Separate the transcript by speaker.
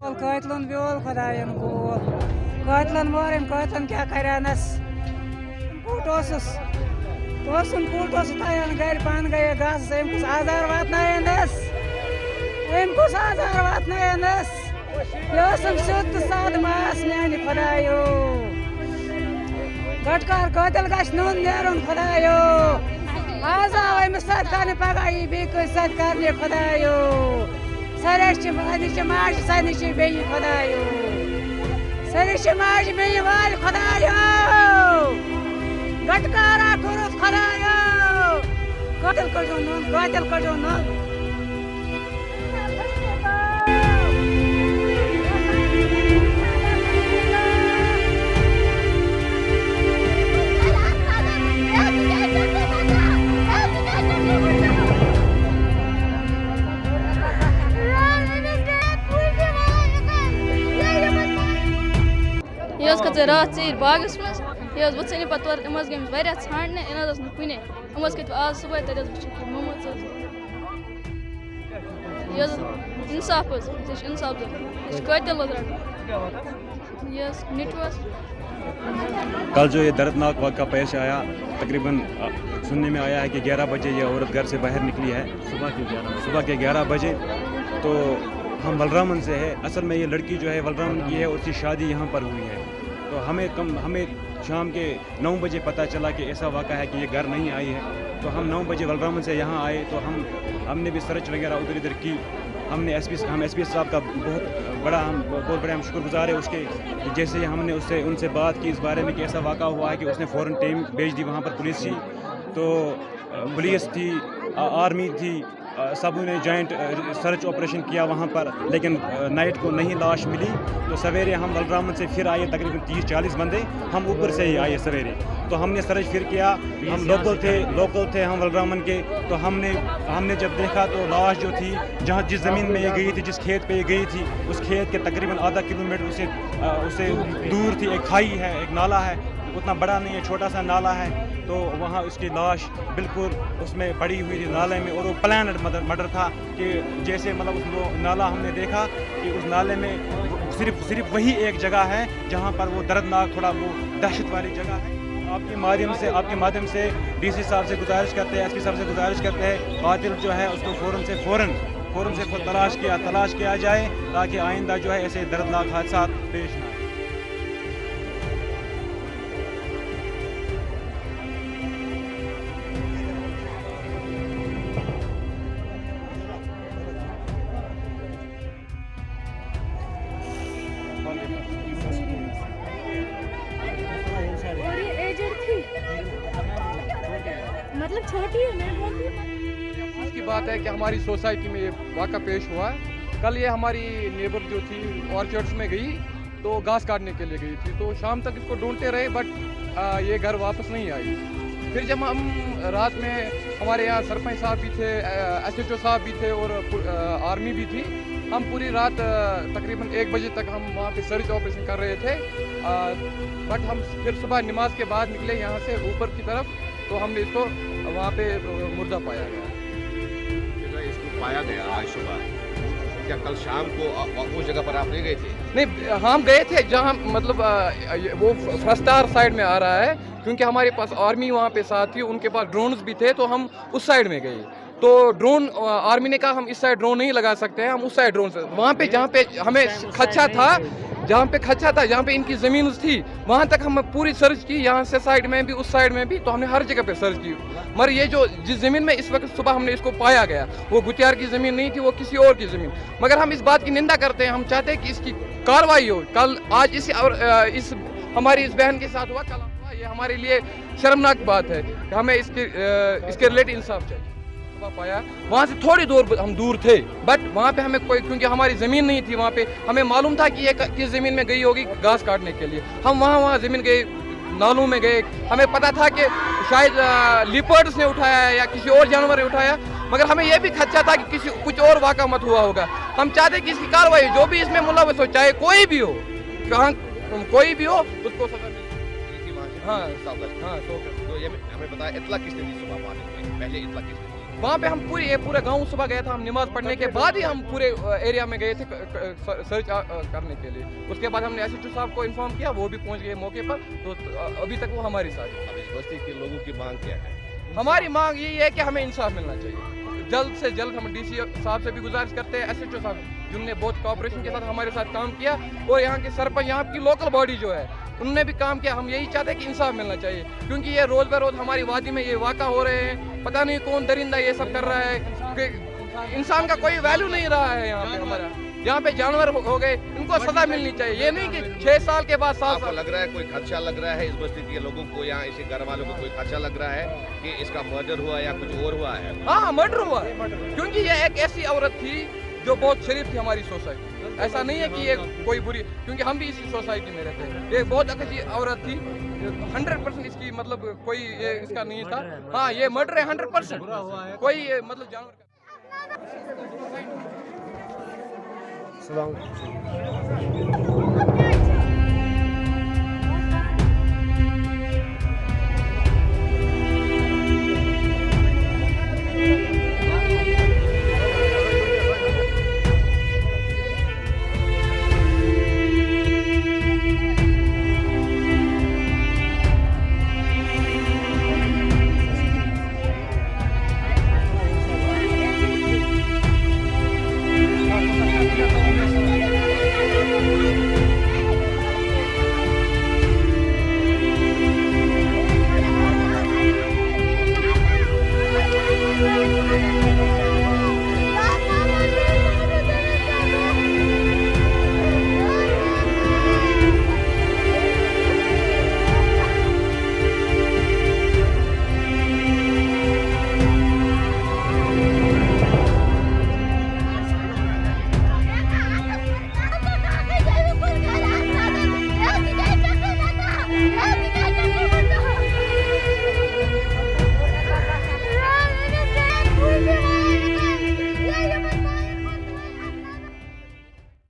Speaker 1: Kaitlun viol Khudayan gol. Kaitlun morin Kaitlun क्या करानस पूटोसुस तोसुन पूटोस तायन घर पान गए घास से कुछ आजार वातनायनस कुछ आजार वातनायनस योसम शुद्ध साध मास न्यानि खुदायो गटकार कतल गश नून नेरुन खुदायो आजा वै मसाद करने पगाई बेको साथ करने खुदायो सरश माज सनिश बेई खुदायो सरश माज बेई वाल खुदायो गटकारा कुरुस खुदायो कतल कजो नून
Speaker 2: रात ीर बागस मज ये वुचन पे तौर अम गई वारिया छाने इन कुने अम कत आज सुबह तक मोमोज इंसाफ इंसाफ कतिल ये निटवस
Speaker 3: कल जो ये दर्दनाक वाक़ा पेश आया, तकरीबन सुनने में आया है कि 11 बजे ये औरत घर से बाहर निकली है, सुबह के 11 बजे। तो हम वलरामन से है, असल में ये लड़की जो है वलरामन की है, उसकी शादी यहाँ पर हुई है। तो हमें शाम के 9 बजे पता चला कि ऐसा वाक़ा है कि ये घर नहीं आई है। तो हम 9 बजे वलरामन से यहाँ आए, तो हमने भी सर्च वगैरह उधर इधर की। हम एसपी साहब का बहुत बड़ा हम शुक्रगुजार है उसके, जैसे हमने उनसे बात की इस बारे में कि ऐसा वाक़ा हुआ है कि उसने फ़ौरन टीम भेज दी वहाँ पर। पुलिस थी, तो पुलिस थी, आर्मी थी, सब ने जॉइंट सर्च ऑपरेशन किया वहाँ पर, लेकिन नाइट को नहीं लाश मिली। तो सवेरे हम वलरामन से फिर आए, तकरीबन 30-40 बंदे हम ऊपर से ही आए सवेरे। तो हमने सर्च फिर किया, हम लोकल थे हम वलरामन के। तो हमने जब देखा तो लाश जो थी, जिस ज़मीन में ये गई थी, जिस खेत पे ये गई थी, उस खेत के तकरीबन आधा किलोमीटर उससे दूर थी एक खाई है, एक नाला है, उतना बड़ा नहीं है, छोटा सा नाला है। तो वहाँ उसकी लाश बिल्कुल उसमें पड़ी हुई थी नाले में, और वो प्लान्ड मर्डर था कि जैसे मतलब वो नाला हमने देखा कि उस नाले में सिर्फ वही एक जगह है जहाँ पर वो दर्दनाक थोड़ा वो दहशत वाली जगह है। आपके माध्यम से डीसी साहब से गुजारिश करते हैं, एसपी साहब से गुजारिश करते हैं, कातिल जो है उसको फ़ौरन से तलाश किया जाए, ताकि आइंदा जो है ऐसे दर्दनाक हादसा पेश न आए।
Speaker 4: मतलब छोटी है, मैं बोलती हूँ।
Speaker 5: की बात है कि हमारी सोसाइटी में ये वाक़ा पेश हुआ है। कल ये हमारी नेबर जो थी ऑर्चर्ड्स में गई, तो घास काटने के लिए गई थी। तो शाम तक इसको ढूंढते रहे, बट ये घर वापस नहीं आई। फिर जब हम रात में, हमारे यहाँ सरपंच साहब भी थे, SHO साहब भी थे, और आर्मी भी थी। हम पूरी रात तकरीबन 1 बजे तक हम वहाँ पे सर्च ऑपरेशन कर रहे थे। बट हम फिर सुबह नमाज के बाद निकले यहाँ से ऊपर की तरफ, तो हमने इसको वहाँ पे मुर्दा पाया गया।
Speaker 6: इसको पाया गया आज सुबह, क्या कल शाम को उस जगह पर आप नहीं गए थे?
Speaker 5: नहीं, हम गए थे जहाँ मतलब वो फ्रस्टार साइड में आ रहा है, क्योंकि हमारे पास आर्मी वहाँ पे साथ थी, उनके पास ड्रोन्स भी थे, तो हम उस साइड में गए। तो ड्रोन, आर्मी ने कहा हम इस साइड ड्रोन नहीं लगा सकते हैं, हम उस साइड ड्रोन से वहाँ पे जहाँ पे हमें खदशा था, जहाँ पे इनकी ज़मीन थी, वहाँ तक हम पूरी सर्च की, यहाँ से साइड में भी, उस साइड में भी। तो हमने हर जगह पे सर्च की, मगर ये जिस ज़मीन में इस वक्त सुबह हमने इसको पाया गया, वो गुटियार की ज़मीन नहीं थी, वो किसी और की ज़मीन। मगर हम इस बात की निंदा करते हैं, हम चाहते हैं कि इसकी कार्रवाई हो। कल आज इस हमारी इस बहन के साथ हुआ, कल हुआ, ये हमारे लिए शर्मनाक बात है। हमें इसके रिलेटेड इंसाफ चाहिए। पाया वहाँ से थोड़ी हम दूर थे, बट वहाँ पे हमें क्योंकि हमारी ज़मीन नहीं थी, वहाँ पे हमें मालूम था कि ये किस ज़मीन में गई होगी घास काटने के लिए। हम वहाँ ज़मीन गए, नालों में गए, हमें पता था कि शायद लिपर्ड्स ने उठाया है या किसी और जानवर ने उठाया, मगर हमें यह भी खदशा था कि कुछ और वाक़ा मत हुआ होगा। हम चाहते कि इसकी कार्रवाई, जो भी इसमें मुलव्वस हो, चाहे कोई भी हो, कोई भी हो, उसको सजा मिले। हाँ,
Speaker 6: तो ये हमें बताया, इत्तला किसने दी सुबह मॉर्निंग में? पहले इत्तला किसने दी?
Speaker 5: वहाँ पे हम पूरे गांव सुबह गए था, हम नमाज पढ़ने के बाद ही हम पूरे एरिया में गए थे सर्च करने के लिए। उसके बाद हमने एसएचओ साहब को इन्फॉर्म किया, वो भी पहुँच गए मौके पर, तो अभी तक वो हमारे साथ है।
Speaker 6: अब इस बस्ती के लोगों की मांग क्या है?
Speaker 5: हमारी मांग यही है कि हमें इंसाफ मिलना चाहिए जल्द से जल्द। हम डीसी साहब से भी गुजारिश करते हैं, एसएचओ साहब जिन्होंने बहुत कोऑपरेशन के साथ हमारे साथ काम किया, और यहाँ के सरपंच, यहाँ की लोकल बॉडी जो है उनने भी काम किया। हम यही चाहते हैं कि इंसाफ मिलना चाहिए, क्योंकि ये रोज ब रोज हमारी वादी में ये वाक़ा हो रहे हैं। पता नहीं कौन दरिंदा ये सब कर रहा है कि इंसान का कोई वैल्यू नहीं रहा है यहाँ पे। हमारा यहाँ पे जानवर हो गए, इनको सजा मिलनी चाहिए। ये नहीं कि 6 साल के बाद 7 साल।
Speaker 6: लग रहा है कोई खदशा लग रहा है इस बस्ती के लोगों को, यहाँ इसी घर वालों को कोई खदशा लग रहा है कि इसका मर्डर हुआ या कुछ और हुआ है?
Speaker 5: हाँ, मर्डर हुआ है, क्योंकि ये एक ऐसी औरत थी जो बहुत शरीफ थी हमारी सोसाइटी। ऐसा नहीं है कि ये कोई बुरी, क्योंकि हम भी इसी सोसाइटी में रहते हैं। ये बहुत अच्छी औरत थी, 100% इसकी मतलब कोई ये इसका नहीं था। हाँ, ये मर्डर है 100%, कोई ये मतलब जानवर
Speaker 7: सलाम।